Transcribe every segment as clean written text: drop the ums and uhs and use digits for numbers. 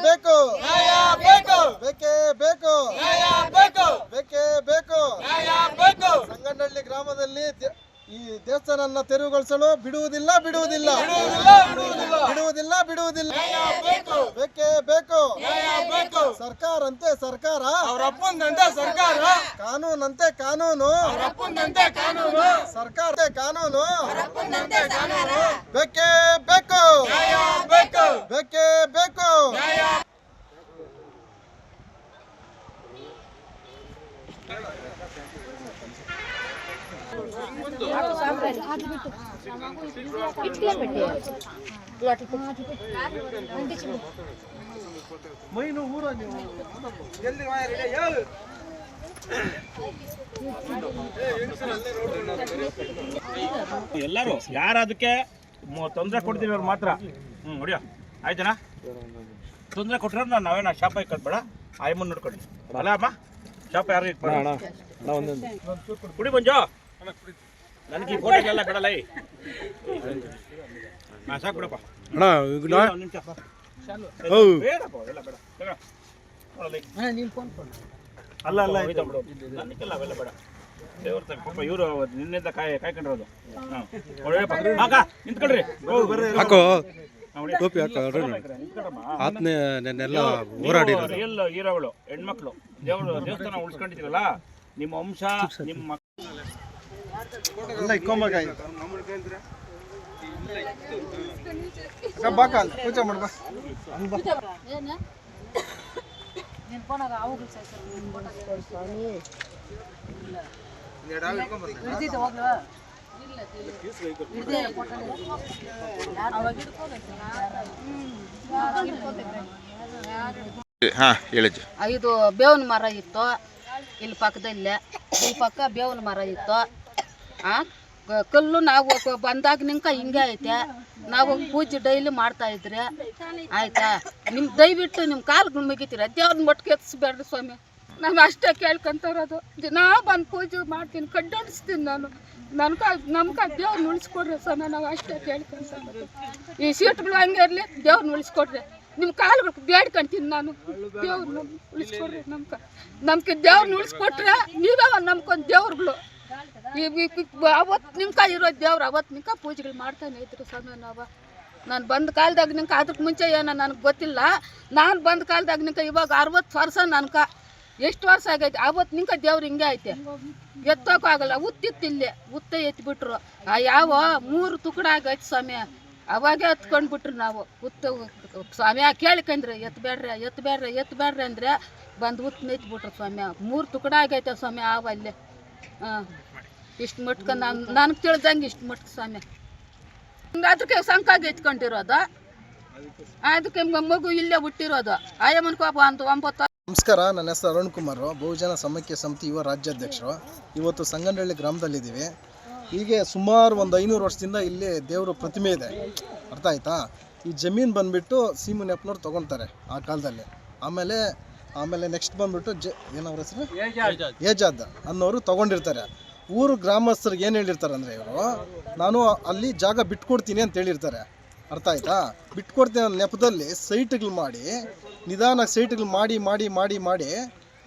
ಬೇಕು ಬೇಕೇ ಬೇಕು ಬೇಕೇ ಬೇಕು. ಸಂಗನಹಳ್ಳಿ ಗ್ರಾಮದಲ್ಲಿ ಈ ದೇವಸ್ಥಾನ ತೆರವುಗೊಳಿಸಲು ಬಿಡುವುದಿಲ್ಲ ಬಿಡುವುದಿಲ್ಲ ಬಿಡುವುದಿಲ್ಲ ಬಿಡುವುದಿಲ್ಲ. ಬೇಕೇ ಬೇಕು. ಸರ್ಕಾರಂತೆ ಸರ್ಕಾರ, ಅವರಪ್ಪಂದಂತೆ ಸರ್ಕಾರ, ಕಾನೂನಂತೆ ಕಾನೂನು, ಸರ್ಕಾರ ಕಾನೂನು. ಬೇಕೇ ಬೇಕು ಬೇಕೇ ಬೇಕು. ಮೈನು ಊರ ನೀವು ಎಲ್ಲರೂ ಯಾರು ಅದಕ್ಕೆ ತೊಂದರೆ ಕೊಡ್ತೀವಿ ಅವ್ರು ಮಾತ್ರ. ಹೊಡಿಯೋ ಆಯ್ತನಾ? ತೊಂದರೆ ಕೊಟ್ಟರೆ ನಾವೇನ ಶಾಪ ಇಟ್ಕೊಳ್ಬೇಡ, ಆಯಮ್ಮನ್ ನೋಡ್ಕೊಳ್ಳಿ. ಅಲ್ಲ ಅಮ್ಮ, ಶಾಪ ಯಾರು ಇಟ್ಬೇಡ. ಕುಡಿ ಬಂಜೋ, ನನಗೆ ಈ ಫೋಟೋಗೆಲ್ಲ ಬಿಡಲ್ಲ. ಸಾಕು ಬಿಡಪ್ಪ. ಅಲ್ಲ ಅಲ್ಲ ನನಗೆಲ್ಲ ಅವೆಲ್ಲ ಬೇಡ. ದೇವ್ರ ಪಾಪ ಇವರು ನಿನ್ನೆಂದ ಕಾಯ್ಕೊಂಡಿರೋದು. ನಿಂತ್ಕೊಳ್ರಿ, ಎಲ್ಲ ಹೀರೋಗಳು ಹೆಣ್ಮಕ್ಳು ದೇವಸ್ಥಾನ ಉಳಿಸ್ಕೊಂಡಿದ್ದೀರಲ್ಲ, ನಿಮ್ಮ ವಂಶ ನಿಮ್ಮ ಪೂಜೆ ಮಾಡ. ಇದು ಬೇವಿನ ಮರ ಇತ್ತು ಇಲ್ಲಿ ಪಕ್ಕದಲ್ಲೇ, ಈ ಪಕ್ಕ ಬೇವಿನ ಮರ ಇತ್ತು. ಕಲ್ಲು ನಾವು ಬಂದಾಗ ನಿಂಕ ಹಿಂಗೆ ಐತೆ. ನಾವು ಪೂಜೆ ಡೈಲಿ ಮಾಡ್ತಾ ಇದ್ರಿ ಆಯ್ತಾ. ನಿಮ್ಮ ದಯವಿಟ್ಟು ನಿಮ್ಮ ಕಾಲ್ಗಳು ಮುಗಿತೀರ, ದೇವ್ರನ್ನ ಮಟ್ಟಿಗೆ ಎತ್ತಿಸ್ಬೇಡ್ರಿ ಸ್ವಾಮಿ. ನಾವು ಅಷ್ಟೇ ಕೇಳ್ಕೊಂತವ್ರದು. ದಿನ ಬಂದು ಪೂಜೆ ಮಾಡ್ತೀನಿ, ಕಡ್ಡಾಡಿಸ್ತೀನಿ ನಾನು. ನಮ್ಗೆ ದೇವ್ರನ್ನ ಉಳಿಸ್ಕೊಡ್ರಿ ಸ್ವಾಮಿ, ನಾವು ಅಷ್ಟೇ ಕೇಳ್ಕೊಂತ. ಈ ಸೀಟ್ಗಳು ಹಂಗೆ ಇರಲಿ, ದೇವ್ರನ್ನ ಉಳಿಸ್ಕೊಡ್ರಿ. ನಿಮ್ಮ ಕಾಲ್ಗಳು ಬೇಡ್ಕೊಂತೀನಿ ನಾನು, ದೇವ್ರನ್ನ ಉಳಿಸ್ಕೊಡ್ರಿ. ನಮ್ಗೆ ದೇವ್ರನ್ನ ಉಳಿಸ್ಕೊಟ್ರೆ ನೀವೇ ನಮ್ಗೊಂದು ದೇವ್ರುಗಳು. ಅವತ್ತು ನಿಮ್ಕ ಇರೋ ದೇವ್ರು ಅವತ್ತು ನಿಂಕ ಪೂಜೆಗಳು ಮಾಡ್ತಾನೆ ಇದ್ರು ಸ್ವಾಮಿ. ನಾನು ಬಂದ ಕಾಲದಾಗ ನಿಂಕ ಅದಕ್ಕೆ ಮುಂಚೆ ಏನೋ ನನಗೆ ಗೊತ್ತಿಲ್ಲ. ನಾನು ಬಂದ ಕಾಲದಾಗ ನಿಂಕ ಇವಾಗ 60 ವರ್ಷ ನನ್ಕ ಎಷ್ಟು ವರ್ಷ ಆಗೈತೆ. ಅವತ್ತು ನಿಂಕ ದೇವ್ರು ಹಿಂಗೆ ಐತೆ, ಎತ್ತೋಕ್ಕಾಗಲ್ಲ. ಉತ್ತಿತ್ತಿಲ್ಲೇ ಉತ್ತ ಎತ್ತಿಬಿಟ್ರು. ಯಾವ 3 ತುಕಡ ಆಗೈತೆ ಸ್ವಾಮಿ. ಅವಾಗೆ ಹತ್ಕೊಂಡ್ಬಿಟ್ರು ನಾವು. ಸ್ವಾಮಿ ಕೇಳ್ಕೊಂಡ್ರಿ ಎತ್ತಬೇಡ್ರಿ ಎತ್ತಬೇಡ್ರಿ ಎತ್ತಬೇಡ್ರಿ ಅಂದರೆ ಬಂದು ಉತ್ತು ಎತ್ಬಿಟ್ರು ಸ್ವಾಮಿ. 3 ತುಕಡ ಆಗೈತೆ ಸ್ವಾಮಿ ಅವಲ್ಲೇ. ಇಷ್ಟು ಮಟ್ಕ ನನಗೆ ತಿಳಿದಂಗೆ ಇಷ್ಟು ಮಟ್ಕ ಸ್ವಾಮಿ. ಅದಕ್ಕೆ ಸಂಕಾಗಿ ಎತ್ಕೊಂಡಿರೋದು, ಅದಕ್ಕೆ ಮಗು ಇಲ್ಲೇ ಹುಟ್ಟಿರೋದು. ಆಯಮ್ಮನ ಕೋಪ ಅಂತ 9. ನಮಸ್ಕಾರ, ನನ್ನ ಹೆಸರು ಅರುಣ್ ಕುಮಾರ್, ಬಹುಜನ ಸಮಾಖ್ಯ ಸಮಿತಿ ಯುವ ರಾಜ್ಯಾಧ್ಯಕ್ಷರು. ಇವತ್ತು ಸಂಗನಹಳ್ಳಿ ಗ್ರಾಮದಲ್ಲಿದ್ದೀವಿ. ಹೀಗೆ ಸುಮಾರು ಒಂದು 500 ವರ್ಷದಿಂದ ಇಲ್ಲಿ ದೇವರ ಪ್ರತಿಮೆ ಇದೆ, ಅರ್ಥ ಆಯ್ತಾ. ಈ ಜಮೀನು ಬಂದುಬಿಟ್ಟು ಸೀಮುನಿಯಪ್ಪನವ್ರು ತೊಗೊಳ್ತಾರೆ ಆ ಕಾಲದಲ್ಲಿ. ಆಮೇಲೆ ನೆಕ್ಸ್ಟ್ ಬಂದುಬಿಟ್ಟು ಏನವ್ರ ಹೆಸರು ಏಜಾದ್ ಅನ್ನೋರು ತೊಗೊಂಡಿರ್ತಾರೆ. ಊರು ಗ್ರಾಮಸ್ಥರಿಗೆ ಏನು ಹೇಳಿರ್ತಾರೆ ಅಂದರೆ, ಇವರು ನಾನು ಅಲ್ಲಿ ಜಾಗ ಬಿಟ್ಕೊಡ್ತೀನಿ ಅಂತ ಹೇಳಿರ್ತಾರೆ, ಅರ್ಥ ಆಯ್ತಾ. ಬಿಟ್ಕೊಡ್ತೀನಿ ಅನ್ನೋ ನೆಪದಲ್ಲಿ ಸೈಟ್ಗಳು ಮಾಡಿ, ನಿಧಾನಕ್ಕೆ ಸೈಟ್ಗಳು ಮಾಡಿ ಮಾಡಿ ಮಾಡಿ ಮಾಡಿ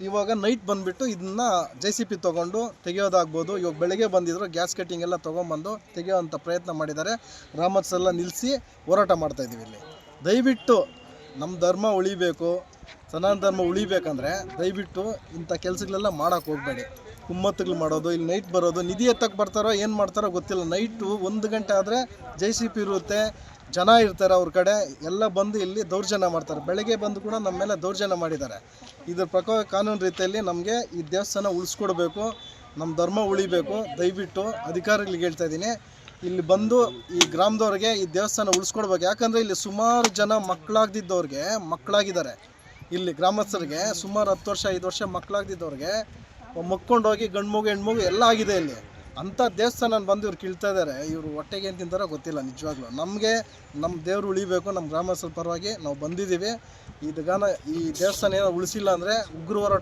ಇವಾಗ ನೈಟ್ ಬಂದುಬಿಟ್ಟು ಇದನ್ನು JCB ತೊಗೊಂಡು ತೆಗೆಯೋದಾಗ್ಬೋದು. ಇವಾಗ ಬೆಳಗ್ಗೆ ಬಂದಿದ್ರು, ಗ್ಯಾಸ್ ಕಟ್ಟಿಂಗ್ ಎಲ್ಲ ತೊಗೊಂಬಂದು ತೆಗೆಯೋವಂಥ ಪ್ರಯತ್ನ ಮಾಡಿದ್ದಾರೆ. ಗ್ರಾಮಸ್ಥರೆಲ್ಲ ನಿಲ್ಲಿಸಿ ಹೋರಾಟ ಮಾಡ್ತಾಯಿದ್ದೀವಿ ಇಲ್ಲಿ. ದಯವಿಟ್ಟು ನಮ್ಮ ಧರ್ಮ ಉಳಿಬೇಕು, ಸನಾತನ ಧರ್ಮ ಉಳಿಬೇಕಂದ್ರೆ ದಯವಿಟ್ಟು ಇಂಥ ಕೆಲಸಗಳೆಲ್ಲ ಮಾಡೋಕ್ಕೆ ಹೋಗಬೇಡಿ. ಕುಮ್ಮತ್ತುಗಳು ಮಾಡೋದು, ಇಲ್ಲಿ ನೈಟ್ ಬರೋದು, ನಿಧಿ ಎತ್ತಕ್ಕೆ ಬರ್ತಾರೋ ಏನು ಮಾಡ್ತಾರೋ ಗೊತ್ತಿಲ್ಲ. ನೈಟು 1 ಗಂಟೆ ಆದರೆ JCB ಇರುತ್ತೆ, ಜನ ಇರ್ತಾರೆ ಅವ್ರ ಕಡೆ ಎಲ್ಲ ಬಂದು ಇಲ್ಲಿ ದೌರ್ಜನ್ಯ ಮಾಡ್ತಾರೆ. ಬೆಳಗ್ಗೆ ಬಂದು ಕೂಡ ನಮ್ಮ ಮೇಲೆ ದೌರ್ಜನ್ಯ ಮಾಡಿದ್ದಾರೆ. ಇದ್ರ ಪ್ರಕಾರ ಕಾನೂನು ರೀತಿಯಲ್ಲಿ ನಮಗೆ ಈ ದೇವಸ್ಥಾನ ಉಳಿಸ್ಕೊಡ್ಬೇಕು, ನಮ್ಮ ಧರ್ಮ ಉಳಿಬೇಕು. ದಯವಿಟ್ಟು ಅಧಿಕಾರಿಗಳಿಗೆ ಹೇಳ್ತಾ ಇದ್ದೀನಿ, ಇಲ್ಲಿ ಬಂದು ಈ ಗ್ರಾಮದವ್ರಿಗೆ ಈ ದೇವಸ್ಥಾನ ಉಳಿಸ್ಕೊಡ್ಬೇಕು. ಯಾಕಂದರೆ ಇಲ್ಲಿ ಸುಮಾರು ಜನ ಮಕ್ಕಳಾಗ್ದಿದ್ದವ್ರಿಗೆ ಮಕ್ಕಳಾಗಿದ್ದಾರೆ. ಇಲ್ಲಿ ಗ್ರಾಮಸ್ಥರಿಗೆ ಸುಮಾರು 10 ವರ್ಷ 5 ವರ್ಷ ಮಕ್ಕಳಾಗ್ದಿದ್ದವ್ರಿಗೆ ಮಕ್ಕೊಂಡೋಗಿ ಗಂಡು ಮಗು ಹೆಣ್ಮಗು ಎಲ್ಲ ಆಗಿದೆ ಇಲ್ಲಿ. ಅಂಥ ದೇವಸ್ಥಾನ ಬಂದು ಇವ್ರು ಕೀಳ್ತಾ ಇದ್ದಾರೆ. ಇವರು ಹೊಟ್ಟೆಗೆ ಏನು ತಿಂತಾರೋ ಗೊತ್ತಿಲ್ಲ. ನಿಜವಾಗ್ಲೂ ನಮಗೆ ನಮ್ಮ ದೇವರು ಉಳಿಬೇಕು, ನಮ್ಮ ಗ್ರಾಮಸ್ಥರ ಪರವಾಗಿ ನಾವು ಬಂದಿದ್ದೀವಿ. ಈ ದೇವಸ್ಥಾನ ಏನೋ ಉಳಿಸಿಲ್ಲ ಅಂದರೆ ಉಗ್ರ ಹೋರಾಟ